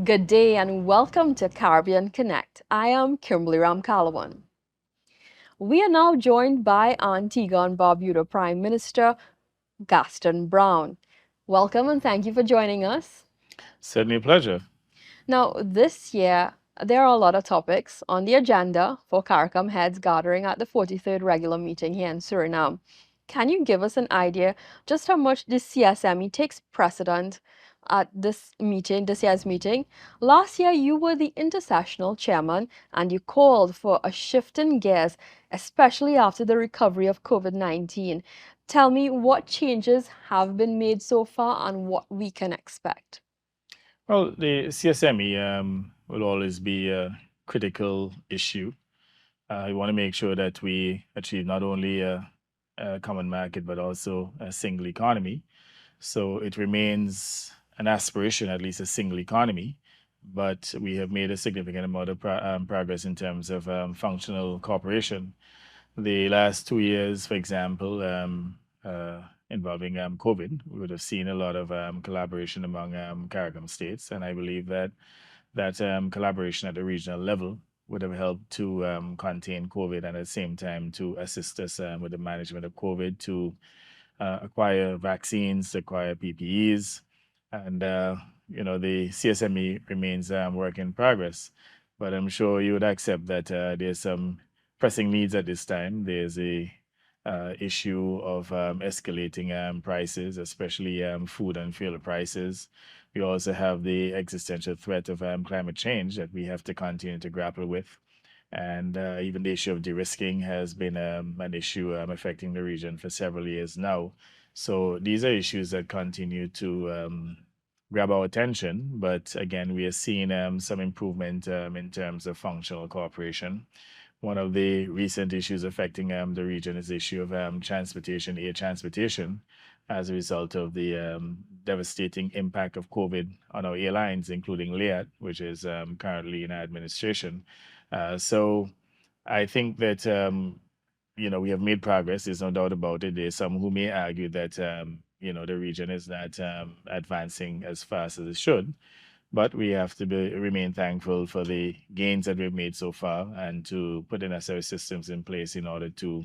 Good day and welcome to Caribbean Connect. I am Kimberly Ramkalawan. We are now joined by Antigua and Barbuda Prime Minister Gaston Browne. Welcome and thank you for joining us. Certainly a pleasure. Now, this year, there are a lot of topics on the agenda for CARICOM heads gathering at the 43rd regular meeting here in Suriname. Can you give us an idea just how much the CSME takes precedent at this year's meeting? Last year, you were the intersessional chairman and you called for a shift in gears, especially after the recovery of COVID-19. Tell me what changes have been made so far and what we can expect. Well, the CSME will always be a critical issue. We want to make sure that we achieve not only a common market but also a single economy. So it remains an aspiration, at least a single economy. But we have made a significant amount of progress in terms of functional cooperation. The last 2 years, for example, involving COVID, we would have seen a lot of collaboration among CARICOM states, and I believe that collaboration at the regional level would have helped to contain COVID and at the same time to assist us with the management of COVID, to acquire vaccines, to acquire PPEs, and the CSME remains work in progress. But I'm sure you would accept that there's some pressing needs at this time. There's a issue of escalating prices, especially food and fuel prices. We also have the existential threat of climate change that we have to continue to grapple with. And even the issue of de-risking has been an issue affecting the region for several years now. So these are issues that continue to grab our attention. But again, we are seeing some improvement in terms of functional cooperation. One of the recent issues affecting the region is the issue of transportation, air transportation, as a result of the devastating impact of COVID on our airlines, including LIAT, which is currently in administration. So I think that we have made progress. There's no doubt about it. There's some who may argue that the region is not advancing as fast as it should, but we have to remain thankful for the gains that we've made so far and to put the necessary systems in place in order to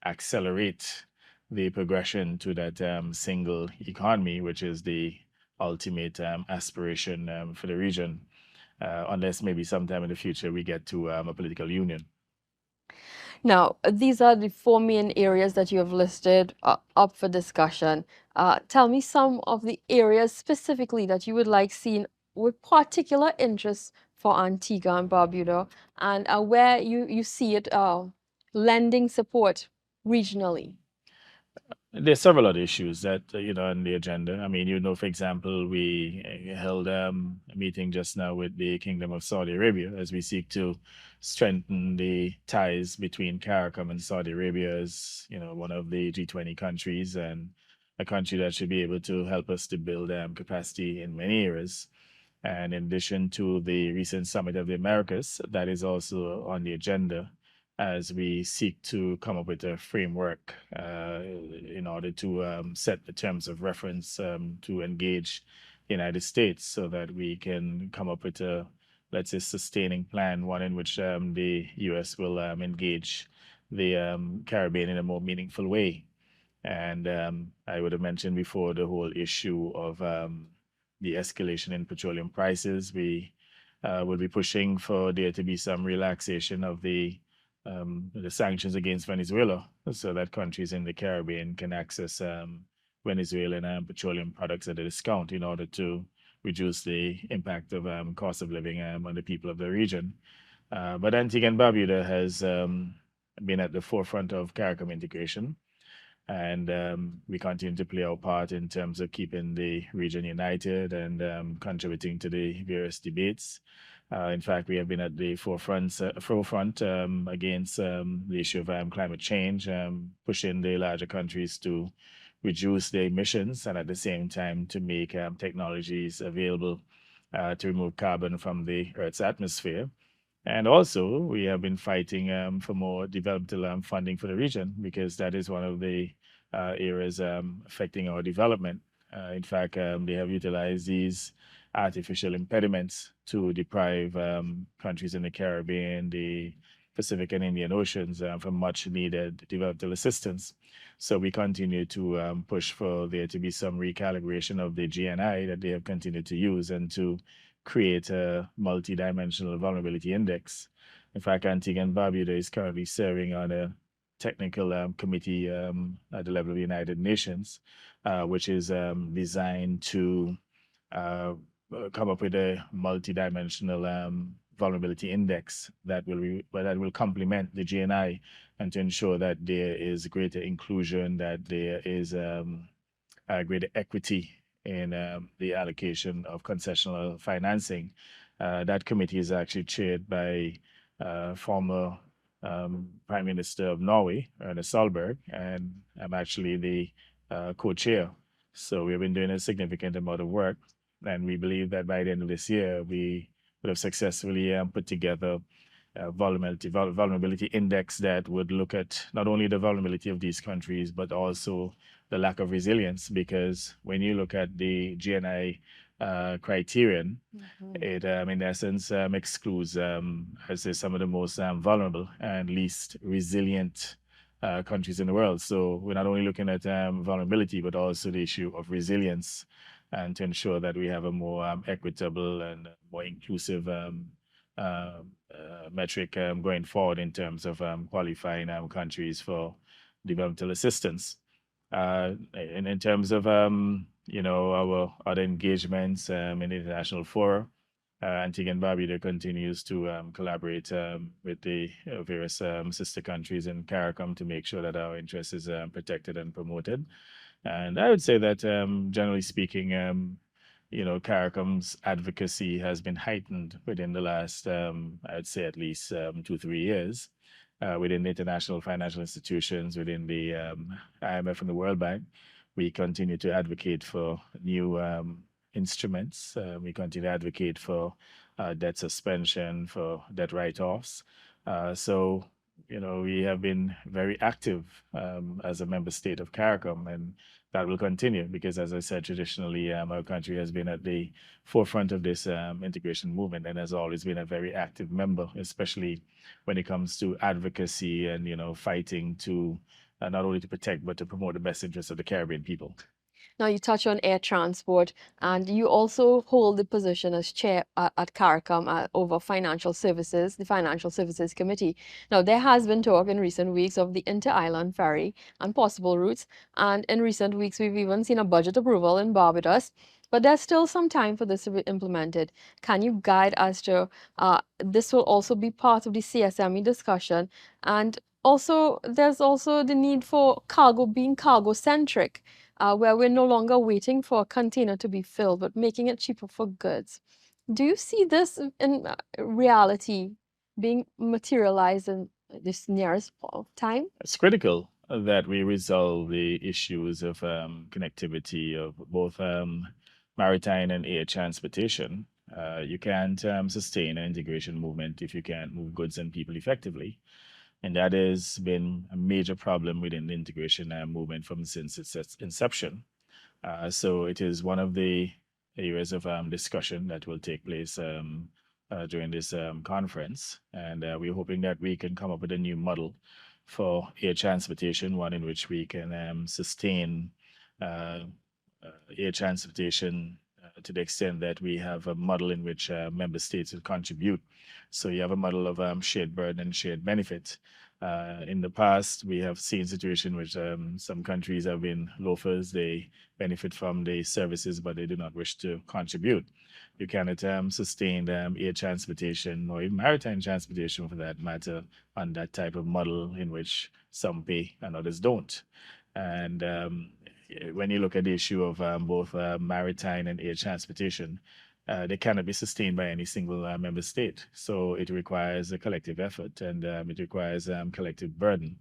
accelerate the progression to that single economy, which is the ultimate aspiration for the region, unless maybe sometime in the future we get to a political union. Now, these are the four main areas that you have listed up for discussion. Tell me some of the areas specifically that you would like seen with particular interest for Antigua and Barbuda and where you see it lending support regionally. There's several other issues that on the agenda. I mean, for example, we held a meeting just now with the Kingdom of Saudi Arabia as we seek to strengthen the ties between CARICOM and Saudi Arabia as one of the G20 countries and a country that should be able to help us to build capacity in many areas. And in addition to the recent Summit of the Americas, that is also on the agenda as we seek to come up with a framework in order to set the terms of reference to engage the United States so that we can come up with a, let's say, sustaining plan, one in which the US will engage the Caribbean in a more meaningful way. And I would have mentioned before the whole issue of the escalation in petroleum prices. We will be pushing for there to be some relaxation of the sanctions against Venezuela so that countries in the Caribbean can access Venezuelan petroleum products at a discount in order to reduce the impact of cost of living on the people of the region. But Antigua and Barbuda has been at the forefront of CARICOM integration, and we continue to play our part in terms of keeping the region united and contributing to the various debates. In fact, we have been at the forefront against the issue of climate change, pushing the larger countries to reduce their emissions and at the same time to make technologies available to remove carbon from the Earth's atmosphere. And also, we have been fighting for more developmental funding for the region because that is one of the areas affecting our development. In fact, they have utilized these artificial impediments to deprive countries in the Caribbean, the Pacific and Indian Oceans from much needed developmental assistance. So we continue to push for there to be some recalibration of the GNI that they have continued to use and to create a multidimensional vulnerability index. In fact, Antigua and Barbuda is currently serving on a technical committee at the level of the United Nations, which is designed to come up with a multidimensional vulnerability index that will complement the GNI and to ensure that there is greater inclusion, that there is greater equity in the allocation of concessional financing. That committee is actually chaired by former Prime Minister of Norway, Ernest Solberg, and I'm actually the co-chair. So we've been doing a significant amount of work, and we believe that by the end of this year, we would have successfully put together a vulnerability index that would look at not only the vulnerability of these countries, but also the lack of resilience. Because when you look at the GNI criterion, it in essence excludes, I'd say, some of the most vulnerable and least resilient countries in the world. So we're not only looking at vulnerability, but also the issue of resilience, and to ensure that we have a more equitable and more inclusive uh, metric going forward in terms of qualifying countries for developmental assistance. In terms of our other engagements in the international fora, Antigua and Barbuda continues to collaborate with the various sister countries in CARICOM to make sure that our interest is protected and promoted. And I would say that, generally speaking, CARICOM's advocacy has been heightened within the last, I'd say, at least 2, 3 years, within the international financial institutions, within the IMF and the World Bank. We continue to advocate for new instruments. We continue to advocate for debt suspension, for debt write-offs. So, we have been very active as a member state of CARICOM, and that will continue because, as I said, traditionally, our country has been at the forefront of this integration movement and has always been a very active member, especially when it comes to advocacy and, fighting to not only to protect but to promote the best interests of the Caribbean people. Now, you touch on air transport, and you also hold the position as chair at CARICOM over financial services, the Financial Services Committee. Now, there has been talk in recent weeks of the inter-island ferry and possible routes, and in recent weeks, we've even seen a budget approval in Barbados. But there's still some time for this to be implemented. Can you guide as to this will also be part of the CSME discussion? And also, there's also the need for cargo being cargo centric, where we're no longer waiting for a container to be filled, but making it cheaper for goods. Do you see this in reality being materialized in this nearest time? It's critical that we resolve the issues of connectivity of both maritime and air transportation. You can't sustain an integration movement if you can't move goods and people effectively. And that has been a major problem within the integration movement from since its inception. So it is one of the areas of discussion that will take place during this conference. And we're hoping that we can come up with a new model for air transportation, one in which we can sustain uh, air transportation to the extent that we have a model in which member states will contribute. So you have a model of shared burden and shared benefit. In the past, we have seen situations in which some countries have been loafers. They benefit from the services, but they do not wish to contribute. You cannot sustain air transportation or even maritime transportation for that matter on that type of model in which some pay and others don't. And when you look at the issue of both maritime and air transportation, they cannot be sustained by any single member state. So it requires a collective effort and it requires collective burden.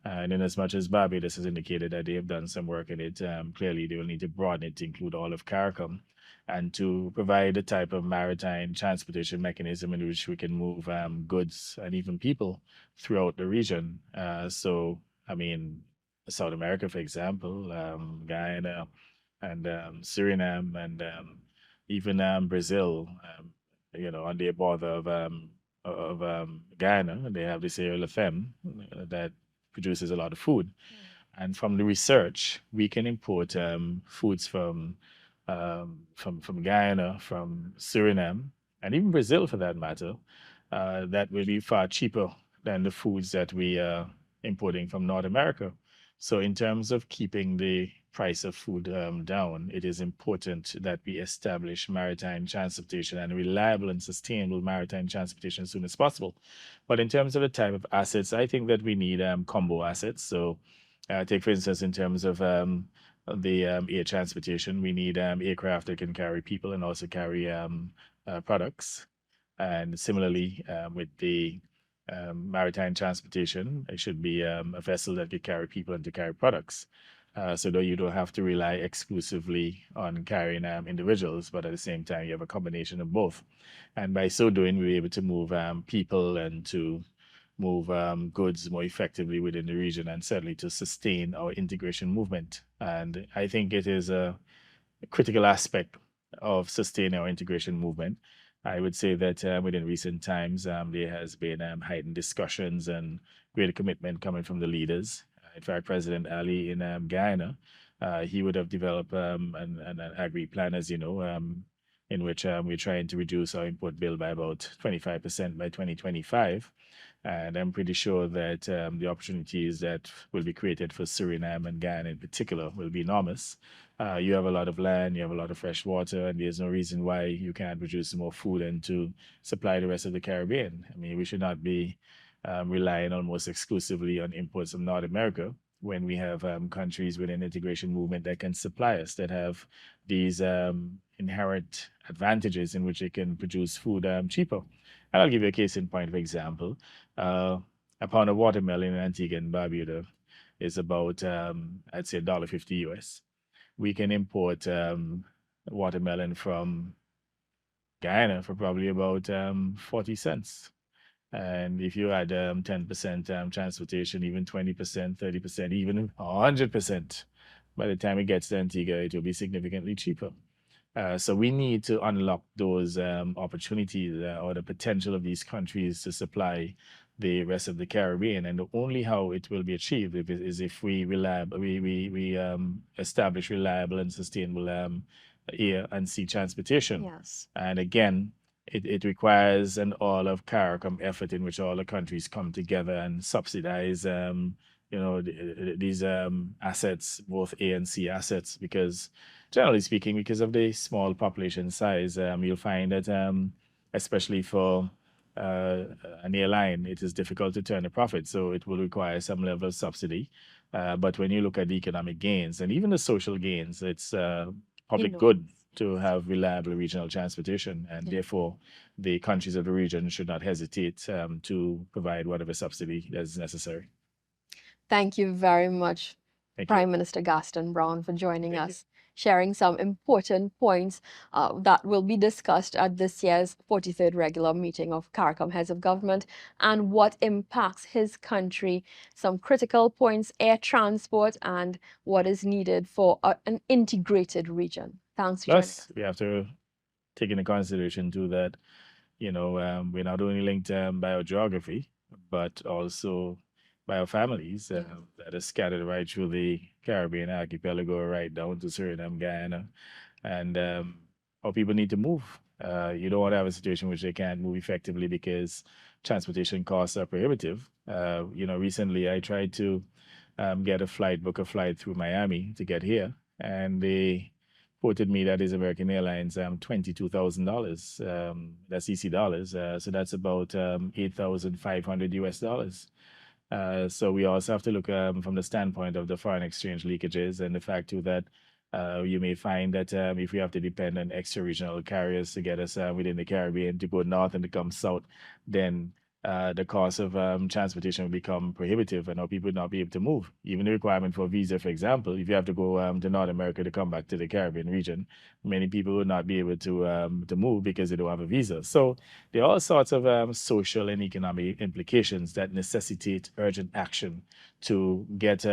And in as much as Barbados has indicated that they have done some work in it, clearly they will need to broaden it to include all of CARICOM and to provide a type of maritime transportation mechanism in which we can move goods and even people throughout the region. I mean, South America, for example, Guyana and Suriname and even Brazil, on the border of Guyana, they have this area Lefem that produces a lot of food. And from the research, we can import foods from Guyana, from Suriname, and even Brazil for that matter. That will be far cheaper than the foods that we are importing from North America. So, in terms of keeping the price of food down, it is important that we establish maritime transportation and reliable and sustainable maritime transportation as soon as possible. But in terms of the type of assets, I think that we need combo assets. So, take for instance, in terms of the air transportation, we need aircraft that can carry people and also carry products. And similarly, with the maritime transportation, it should be a vessel that can carry people and to carry products. So that you don't have to rely exclusively on carrying individuals, but at the same time, you have a combination of both. And by so doing, we're able to move people and to move goods more effectively within the region and certainly to sustain our integration movement. And I think it is a critical aspect of sustaining our integration movement. I would say that within recent times, there has been heightened discussions and greater commitment coming from the leaders. In fact, President Ali in Guyana, he would have developed an agri plan, as you know, in which we're trying to reduce our import bill by about 25% by 2025. And I'm pretty sure that the opportunities that will be created for Suriname and Guyana in particular will be enormous. You have a lot of land, you have a lot of fresh water, and there's no reason why you can't produce more food and to supply the rest of the Caribbean. I mean, we should not be relying almost exclusively on imports from North America when we have countries within integration movement that can supply us, that have these inherent advantages in which they can produce food cheaper. And I'll give you a case in point, for example. Uh, a pound of watermelon in Antigua and Barbuda is about, I'd say, $1.50 US. We can import watermelon from Guyana for probably about 40 cents. And if you add 10% transportation, even 20%, 30%, even 100%, by the time it gets to Antigua, it will be significantly cheaper. So we need to unlock those opportunities or the potential of these countries to supply the rest of the Caribbean. And the only how it will be achieved is if we establish reliable and sustainable air and sea transportation. Yes. And again, it requires an all of CARICOM effort in which all the countries come together and subsidize these assets, both A and C assets, because generally speaking, because of the small population size, you'll find that especially for an airline, it is difficult to turn a profit. So it will require some level of subsidy. But when you look at the economic gains and even the social gains, it's public good Enormous. to have reliable regional transportation. And Yeah. therefore, the countries of the region should not hesitate to provide whatever subsidy that is necessary. Thank you very much, Thank you. Prime Minister Gaston Browne, for joining Thank you. us, sharing some important points that will be discussed at this year's 43rd regular meeting of CARICOM Heads of Government and what impacts his country, some critical points, air transport, and what is needed for an integrated region. Thanks for joining Plus, us. we have to take into consideration too that we're not only linked by our geography, but also by our families Yeah. that are scattered right through the Caribbean archipelago, right down to Suriname, Guyana, and our people need to move. You don't want to have a situation which they can't move effectively because transportation costs are prohibitive. Recently I tried to book a flight through Miami to get here, and they quoted me, that is American Airlines, $22,000. That's EC dollars. So that's about 8,500 US dollars. So we also have to look from the standpoint of the foreign exchange leakages and the fact too that you may find that if we have to depend on extra regional carriers to get us within the Caribbean to go north and to come south, then the cost of transportation will become prohibitive and our people would not be able to move. Even the requirement for a visa, for example, if you have to go to North America to come back to the Caribbean region, many people would not be able to move because they don't have a visa. So there are all sorts of social and economic implications that necessitate urgent action to get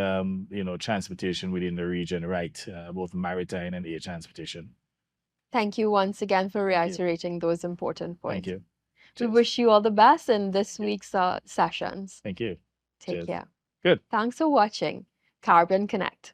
transportation within the region right, both maritime and air transportation. Thank you once again for Thank you. reiterating those important Thank points. you. We Cheers. wish you all the best in this Thank you. week's sessions. Thank you. Take Cheers. care. Good. Thanks for watching Caribbean Connect.